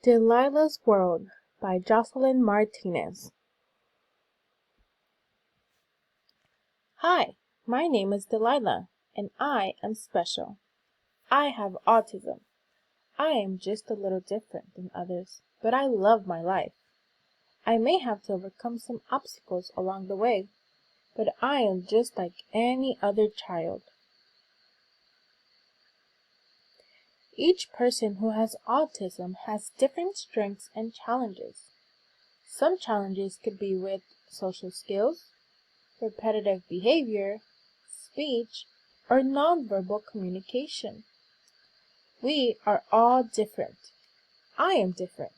Delilah's World by Jocelyn Martinez. Hi, my name is Delilah, and I am special. I have autism. I am just a little different than others, but I love my life. I may have to overcome some obstacles along the way, but I am just like any other child. Each person who has autism has different strengths and challenges. Some challenges could be with social skills, repetitive behavior, speech, or nonverbal communication. We are all different. I am different.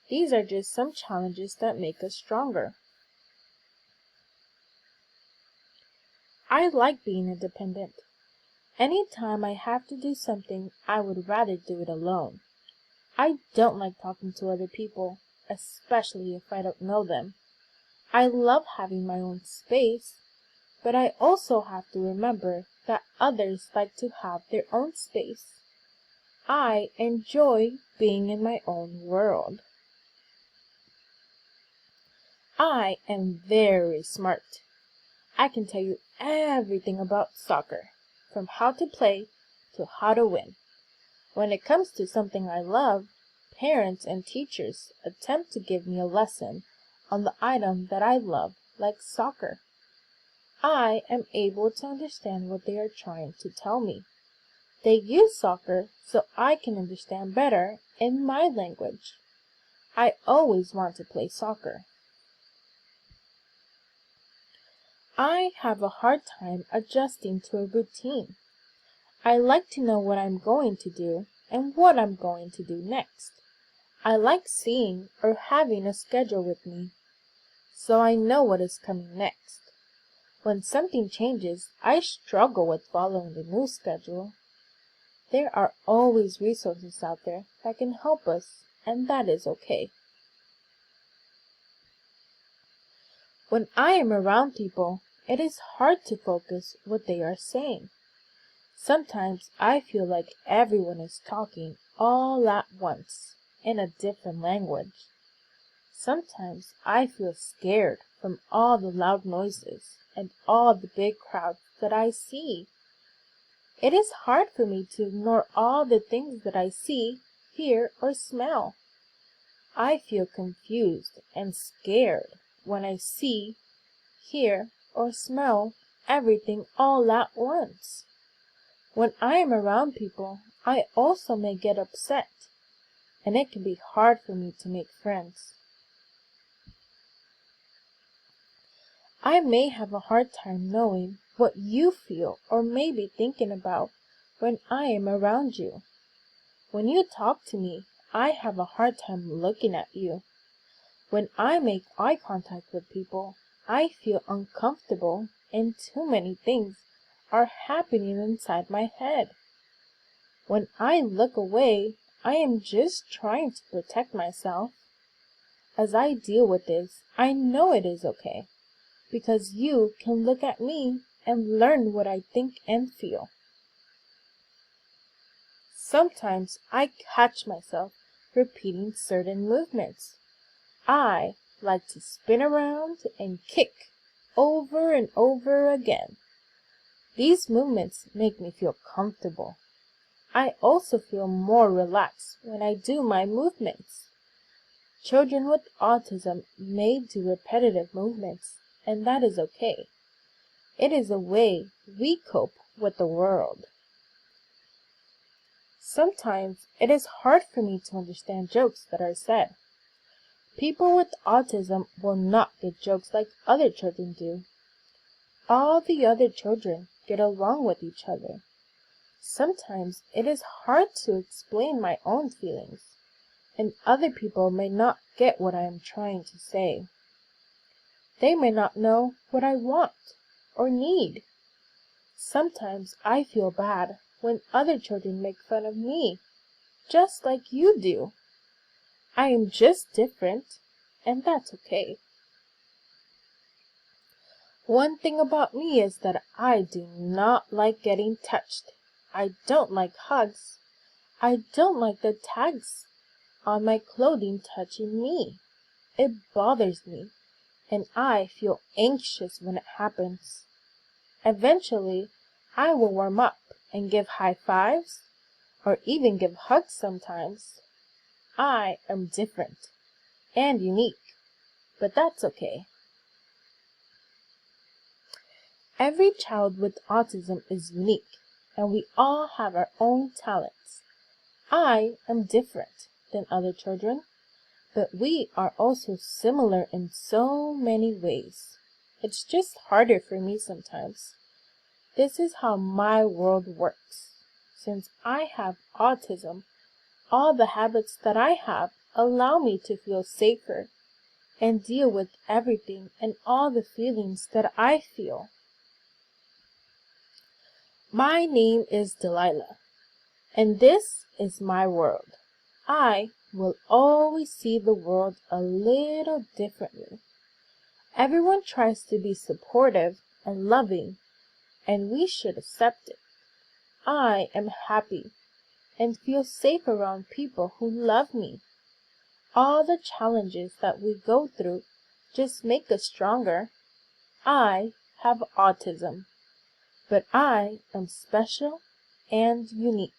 These are just some challenges that make us stronger. I like being independent. Anytime I have to do something, I would rather do it alone. I don't like talking to other people, especially if I don't know them. I love having my own space, but I also have to remember that others like to have their own space. I enjoy being in my own world. I am very smart. I can tell you everything about soccer, from how to play to how to win. When it comes to something I love, parents and teachers attempt to give me a lesson on the item that I love, like soccer. I am able to understand what they are trying to tell me. They use soccer so I can understand better in my language. I always want to play soccer. I have a hard time adjusting to a routine. I like to know what I'm going to do and what I'm going to do next. I like seeing or having a schedule with me, so I know what is coming next. When something changes, I struggle with following the new schedule. There are always resources out there that can help us, and that is okay. When I am around people, it is hard to focus what they are saying. Sometimes I feel like everyone is talking all at once in a different language. Sometimes I feel scared from all the loud noises and all the big crowds that I see. It is hard for me to ignore all the things that I see, hear, or smell. I feel confused and scared when I see, hear, or smell everything all at once. When I am around people, I also may get upset, and it can be hard for me to make friends. I may have a hard time knowing what you feel or may be thinking about when I am around you. When you talk to me, I have a hard time looking at you. When I make eye contact with people, I feel uncomfortable and too many things are happening inside my head. When I look away, I am just trying to protect myself. As I deal with this, I know it is okay, because you can look at me and learn what I think and feel. Sometimes I catch myself repeating certain movements. I like to spin around and kick over and over again. These movements make me feel comfortable. I also feel more relaxed when I do my movements. Children with autism may do repetitive movements, and that is okay. It is a way we cope with the world. Sometimes it is hard for me to understand jokes that are said. People with autism will not get jokes like other children do. All the other children get along with each other. Sometimes it is hard to explain my own feelings, and other people may not get what I am trying to say. They may not know what I want or need. Sometimes I feel bad when other children make fun of me, just like you do. I am just different, and that's okay. One thing about me is that I do not like getting touched. I don't like hugs. I don't like the tags on my clothing touching me. It bothers me, and I feel anxious when it happens. Eventually, I will warm up and give high fives, or even give hugs sometimes. I am different and unique, but that's okay. Every child with autism is unique, and we all have our own talents. I am different than other children, but we are also similar in so many ways. It's just harder for me sometimes. This is how my world works. Since I have autism, all the habits that I have allow me to feel safer and deal with everything and all the feelings that I feel. My name is Delilah, and this is my world. I will always see the world a little differently. Everyone tries to be supportive and loving, and we should accept it. I am happy and feel safe around people who love me. All the challenges that we go through just make us stronger. I have autism, but I am special and unique.